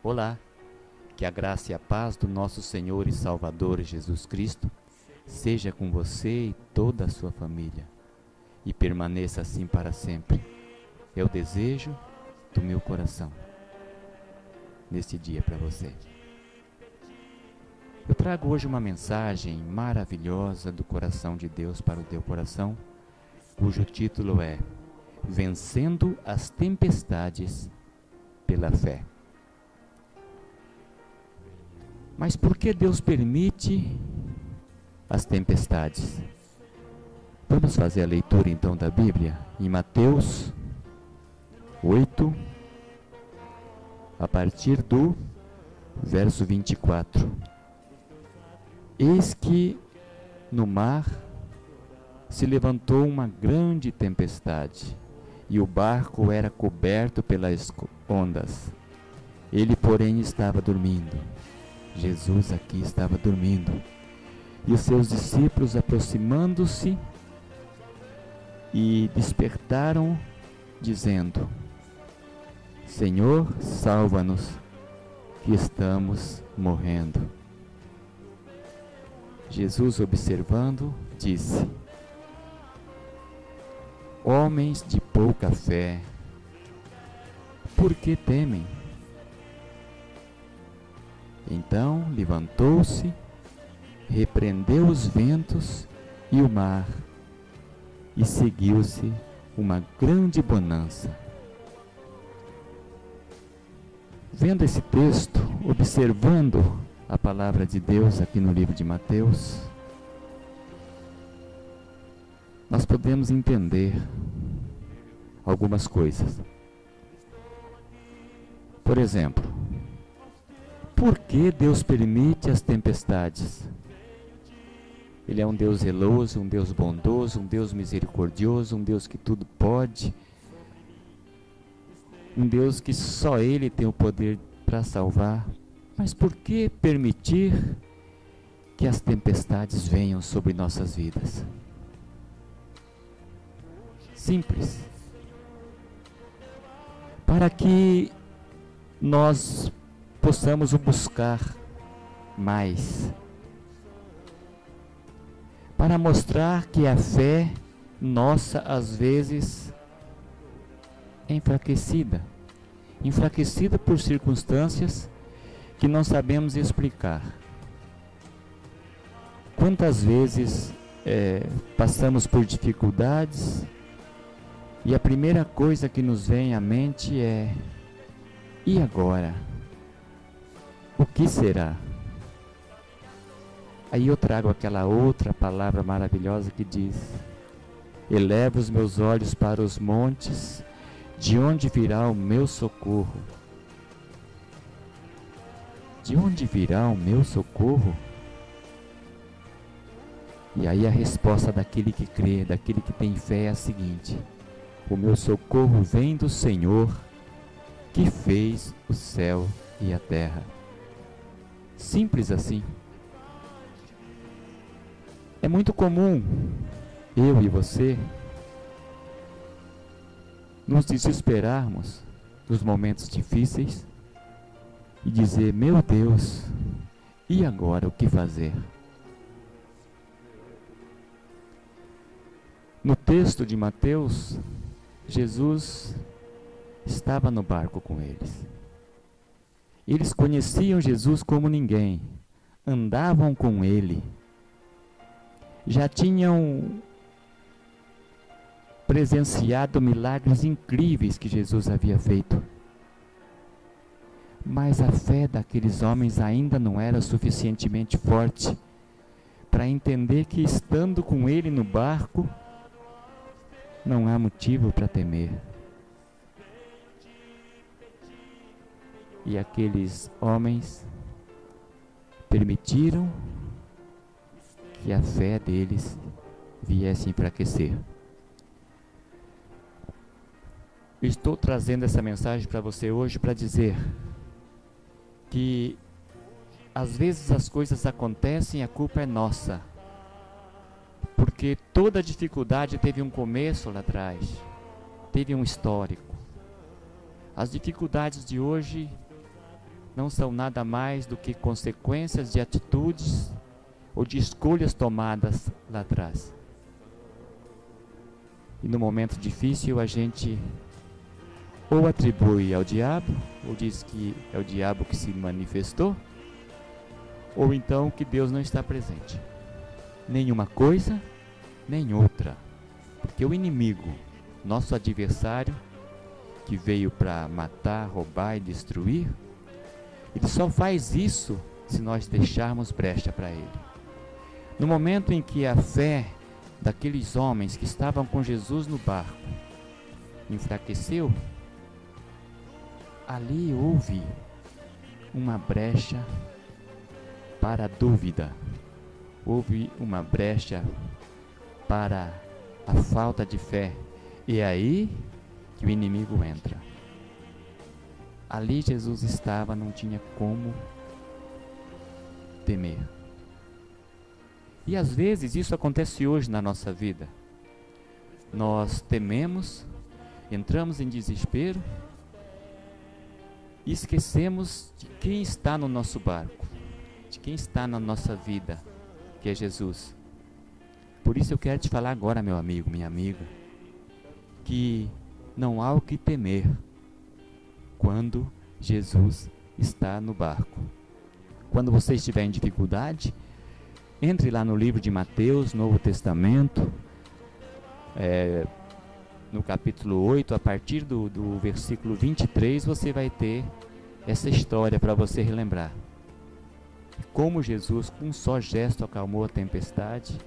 Olá, que a graça e a paz do nosso Senhor e Salvador Jesus Cristo seja com você e toda a sua família e permaneça assim para sempre. É o desejo do meu coração neste dia para você. Eu trago hoje uma mensagem maravilhosa do coração de Deus para o teu coração, cujo título é Vencendo as Tempestades pela Fé. Mas por que Deus permite as tempestades? Vamos fazer a leitura então da Bíblia em Mateus 8, a partir do verso 24. Eis que no mar se levantou uma grande tempestade, e o barco era coberto pelas ondas. Ele, porém, estava dormindo. Jesus aqui estava dormindo. E os seus discípulos, aproximando-se, e despertaram, dizendo: Senhor, salva-nos, que estamos morrendo. Jesus, observando, disse: Homens de pouca fé, por que temem? Então levantou-se, repreendeu os ventos e o mar, e seguiu-se uma grande bonança. Vendo esse texto, observando a palavra de Deus aqui no livro de Mateus, nós podemos entender algumas coisas. Por exemplo, por que Deus permite as tempestades? Ele é um Deus zeloso, um Deus bondoso, um Deus misericordioso, um Deus que tudo pode, um Deus que só Ele tem o poder para salvar. Mas por que permitir que as tempestades venham sobre nossas vidas? Simples. Para que nós possamos o buscar mais. Para mostrar que a fé nossa, às vezes, é enfraquecida. Enfraquecida por circunstâncias que não sabemos explicar. Quantas vezes passamos por dificuldades e a primeira coisa que nos vem à mente é: e agora? O que será? Aí eu trago aquela outra palavra maravilhosa que diz: elevo os meus olhos para os montes, de onde virá o meu socorro? De onde virá o meu socorro? E aí a resposta daquele que crê, daquele que tem fé é a seguinte: o meu socorro vem do Senhor, que fez o céu e a terra. Simples assim. É muito comum eu e você nos desesperarmos nos momentos difíceis e dizer: meu Deus, e agora o que fazer? No texto de Mateus, Jesus estava no barco com eles. Eles conheciam Jesus como ninguém, andavam com Ele, já tinham presenciado milagres incríveis que Jesus havia feito. Mas a fé daqueles homens ainda não era suficientemente forte para entender que, estando com Ele no barco, não há motivo para temer. E aqueles homens permitiram que a fé deles viesse a enfraquecer. Estou trazendo essa mensagem para você hoje para dizer que às vezes as coisas acontecem e a culpa é nossa, porque toda dificuldade teve um começo lá atrás, teve um histórico. As dificuldades de hoje não são nada mais do que consequências de atitudes ou de escolhas tomadas lá atrás. E no momento difícil a gente ou atribui ao diabo, ou diz que é o diabo que se manifestou, ou então que Deus não está presente. Nenhuma coisa, nem outra. Porque o inimigo, nosso adversário, que veio para matar, roubar e destruir, ele só faz isso se nós deixarmos brecha para ele. No momento em que a fé daqueles homens que estavam com Jesus no barco enfraqueceu, ali houve uma brecha para a dúvida, houve uma brecha para a falta de fé, e é aí que o inimigo entra. Ali Jesus estava, não tinha como temer. E às vezes isso acontece hoje na nossa vida. Nós tememos, entramos em desespero e esquecemos de quem está no nosso barco, de quem está na nossa vida, que é Jesus. Por isso eu quero te falar agora, meu amigo, minha amiga, que não há o que temer quando Jesus está no barco. Quando você estiver em dificuldade, entre lá no livro de Mateus, Novo Testamento, no capítulo 8, a partir do versículo 23, você vai ter essa história para você relembrar. Como Jesus, com um só gesto, acalmou a tempestade,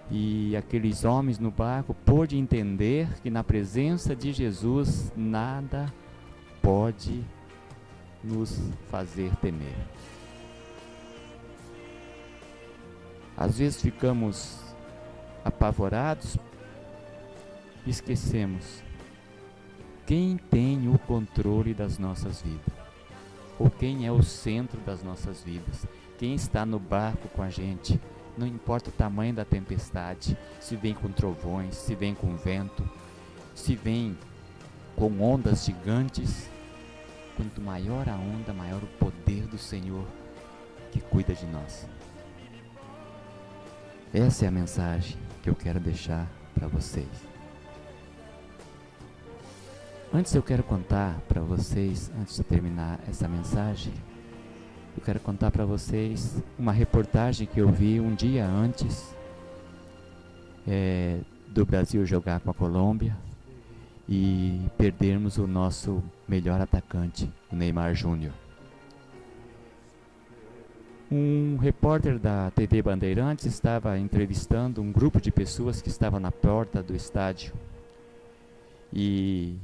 e aqueles homens no barco pôde entender que na presença de Jesus nada pode nos fazer temer. Às vezes ficamos apavorados, esquecemos quem tem o controle das nossas vidas, ou quem é o centro das nossas vidas, quem está no barco com a gente. Não importa o tamanho da tempestade, se vem com trovões, se vem com vento, se vem com ondas gigantes. Quanto maior a onda, maior o poder do Senhor que cuida de nós. Essa é a mensagem que eu quero deixar para vocês. Antes eu quero contar para vocês, antes de terminar essa mensagem, eu quero contar para vocês uma reportagem que eu vi um dia antes do Brasil jogar com a Colômbia e perdermos o nosso melhor atacante, o Neymar Júnior. Um repórter da TV Bandeirantes estava entrevistando um grupo de pessoas que estavam na porta do estádio. E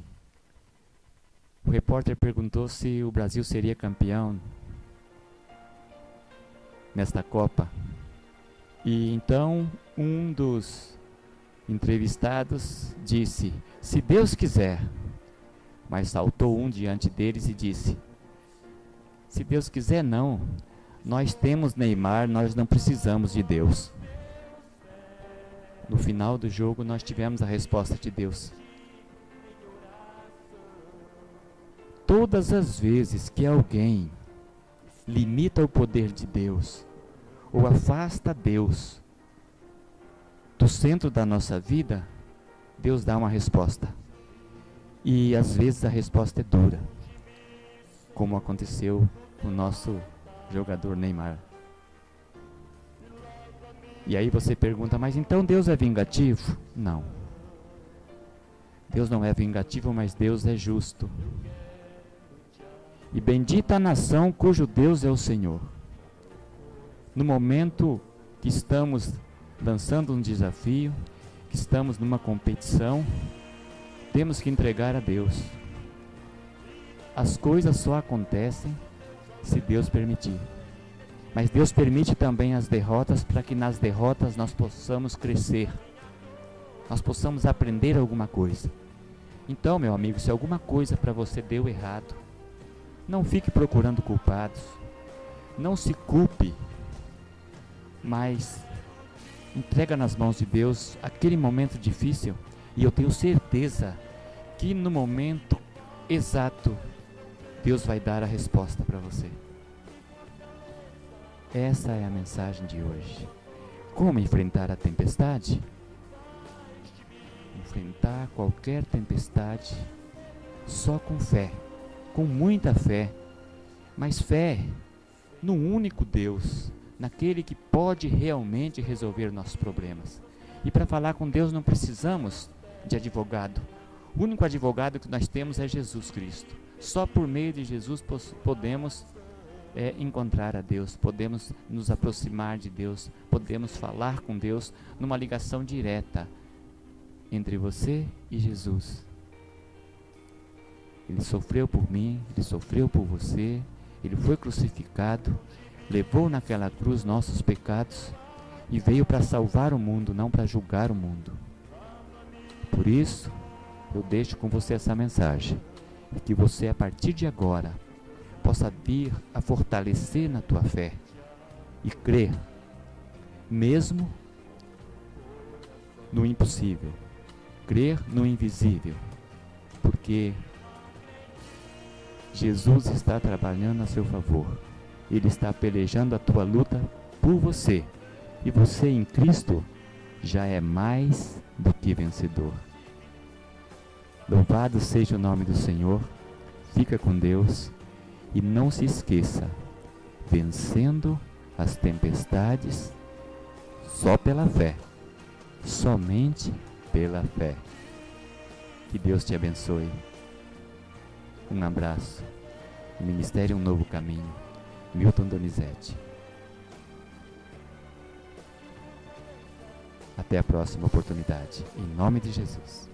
o repórter perguntou se o Brasil seria campeão nesta Copa. E então um dos entrevistados disse: se Deus quiser. Mas saltou um diante deles e disse: se Deus quiser não, nós temos Neymar, nós não precisamos de Deus. No final do jogo nós tivemos a resposta de Deus. Todas as vezes que alguém limita o poder de Deus ou afasta Deus do centro da nossa vida, Deus dá uma resposta. E às vezes a resposta é dura, como aconteceu com o nosso jogador Neymar. E aí você pergunta: mas então Deus é vingativo? Não. Deus não é vingativo, mas Deus é justo. E bendita a nação cujo Deus é o Senhor. No momento que estamos lançando um desafio, que estamos numa competição, temos que entregar a Deus. As coisas só acontecem se Deus permitir. Mas Deus permite também as derrotas para que nas derrotas nós possamos crescer. Nós possamos aprender alguma coisa. Então, meu amigo, se alguma coisa para você deu errado, não fique procurando culpados. Não se culpe, mas entrega nas mãos de Deus aquele momento difícil. E eu tenho certeza que no momento exato Deus vai dar a resposta para você. Essa é a mensagem de hoje. Como enfrentar a tempestade? Enfrentar qualquer tempestade só com fé, com muita fé, mas fé no único Deus, naquele que pode realmente resolver nossos problemas. E para falar com Deus não precisamos de advogado. O único advogado que nós temos é Jesus Cristo. Só por meio de Jesus podemos encontrar a Deus, podemos nos aproximar de Deus, podemos falar com Deus numa ligação direta entre você e Jesus. Ele sofreu por mim, Ele sofreu por você, Ele foi crucificado, levou naquela cruz nossos pecados e veio para salvar o mundo, não para julgar o mundo. Por isso, eu deixo com você essa mensagem, que você a partir de agora possa vir a fortalecer na tua fé e crer, mesmo no impossível, crer no invisível, porque Jesus está trabalhando a seu favor. Ele está pelejando a tua luta por você. E você em Cristo já é mais do que vencedor. Louvado seja o nome do Senhor. Fica com Deus. E não se esqueça, vencendo as tempestades só pela fé. Somente pela fé. Que Deus te abençoe. Um abraço. Ministério Um Novo Caminho. Milton Donizete. Até a próxima oportunidade. Em nome de Jesus.